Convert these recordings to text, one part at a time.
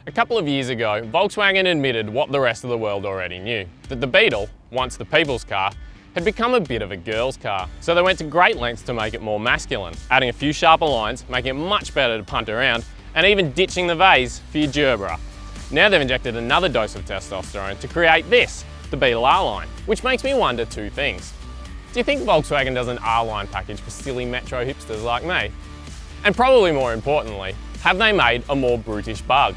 A couple of years ago, Volkswagen admitted what the rest of the world already knew, that the Beetle, once the people's car, had become a bit of a girl's car. So they went to great lengths to make it more masculine, adding a few sharper lines, making it much better to punt around, and even ditching the vase for your gerbera. Now they've injected another dose of testosterone to create this, the Beetle R-Line, which makes me wonder two things. Do you think Volkswagen does an R-Line package for silly metro hipsters like me? And probably more importantly, have they made a more brutish bug?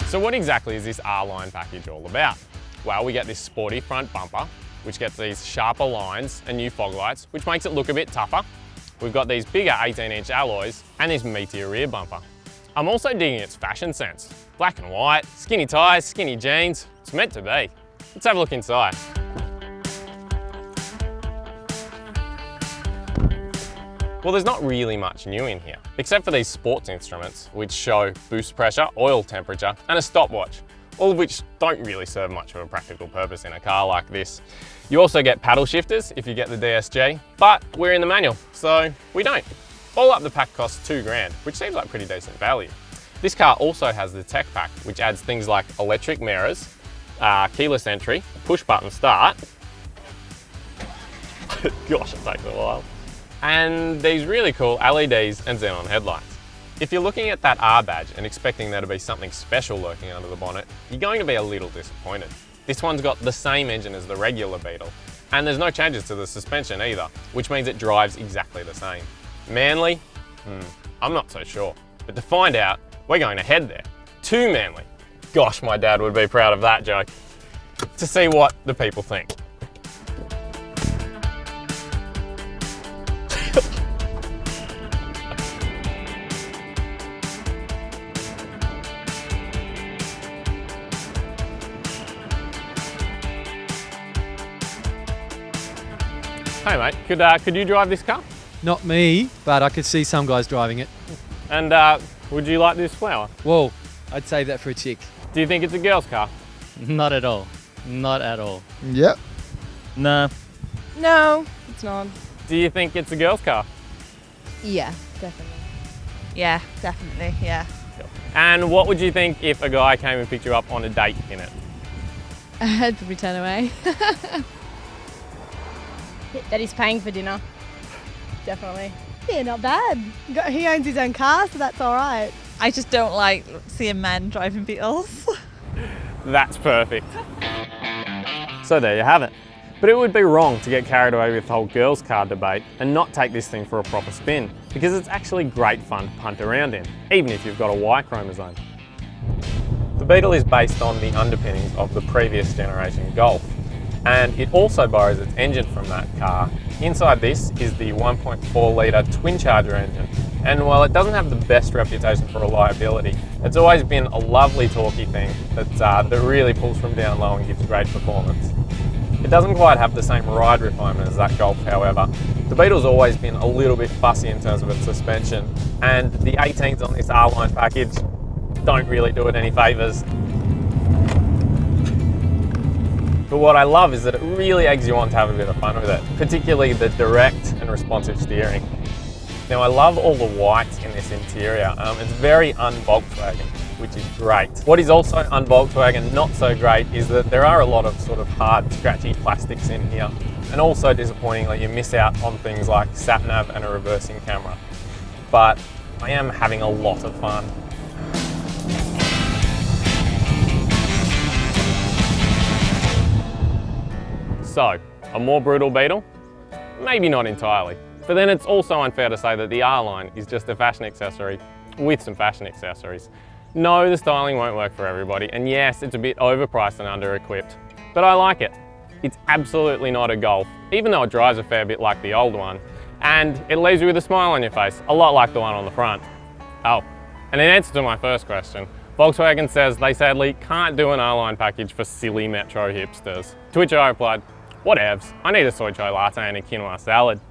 So what exactly is this R-Line package all about? Well, we get this sporty front bumper, which gets these sharper lines and new fog lights, which makes it look a bit tougher. We've got these bigger 18-inch alloys and this meatier rear bumper. I'm also digging its fashion sense. Black and white, skinny ties, skinny jeans. It's meant to be. Let's have a look inside. Well, there's not really much new in here, except for these sports instruments, which show boost pressure, oil temperature, and a stopwatch, all of which don't really serve much of a practical purpose in a car like this. You also get paddle shifters if you get the DSG, but we're in the manual, so we don't. All up the pack costs $2 grand, which seems like pretty decent value. This car also has the Tack Pack, which adds things like electric mirrors, keyless entry, push button start. Gosh, it takes a while. And these really cool LEDs and xenon headlights. If you're looking at that R badge and expecting there to be something special lurking under the bonnet, you're going to be a little disappointed. This one's got the same engine as the regular Beetle, and there's no changes to the suspension either, which means it drives exactly the same. Manly? I'm not so sure. But to find out, we're going to head there. To Manly. Gosh, my dad would be proud of that joke. To see what the people think. Hey mate, could you drive this car? Not me, but I could see some guys driving it. And would you like this flower? Whoa, I'd save that for a chick. Do you think it's a girl's car? Not at all. Not at all. Yep. No. No, it's not. Do you think it's a girl's car? Yeah, definitely. Yeah, definitely, yeah. And what would you think if a guy came and picked you up on a date in it? I'd probably turn away. That he's paying for dinner. Definitely. Yeah, not bad. He owns his own car, so that's all right. I just don't like seeing men driving Beetles. That's perfect. So there you have it. But it would be wrong to get carried away with the whole girls' car debate and not take this thing for a proper spin, because it's actually great fun to punt around in, even if you've got a Y chromosome. The Beetle is based on the underpinnings of the previous generation Golf, and it also borrows its engine from that car. Inside this is the 1.4 litre twin-charger engine, and while it doesn't have the best reputation for reliability, it's always been a lovely torquey thing that really pulls from down low and gives great performance. It doesn't quite have the same ride refinement as that Golf, however. The Beetle's always been a little bit fussy in terms of its suspension, and the 18s on this R-Line package don't really do it any favours. But what I love is that it really eggs you on to have a bit of fun with it, particularly the direct and responsive steering. Now I love all the whites in this interior. It's very un-Volkswagen, which is great. What is also un-Volkswagen, not so great, is that there are a lot of sort of hard, scratchy plastics in here. And also disappointingly, you miss out on things like sat-nav and a reversing camera. But I am having a lot of fun. So, a more brutal Beetle? Maybe not entirely. But then it's also unfair to say that the R-Line is just a fashion accessory with some fashion accessories. No, the styling won't work for everybody, and yes, it's a bit overpriced and under-equipped, but I like it. It's absolutely not a Golf, even though it drives a fair bit like the old one, and it leaves you with a smile on your face, a lot like the one on the front. Oh, and in answer to my first question, Volkswagen says they sadly can't do an R-Line package for silly metro hipsters. To which I replied, whatevs, I need a soy chai latte and a quinoa salad.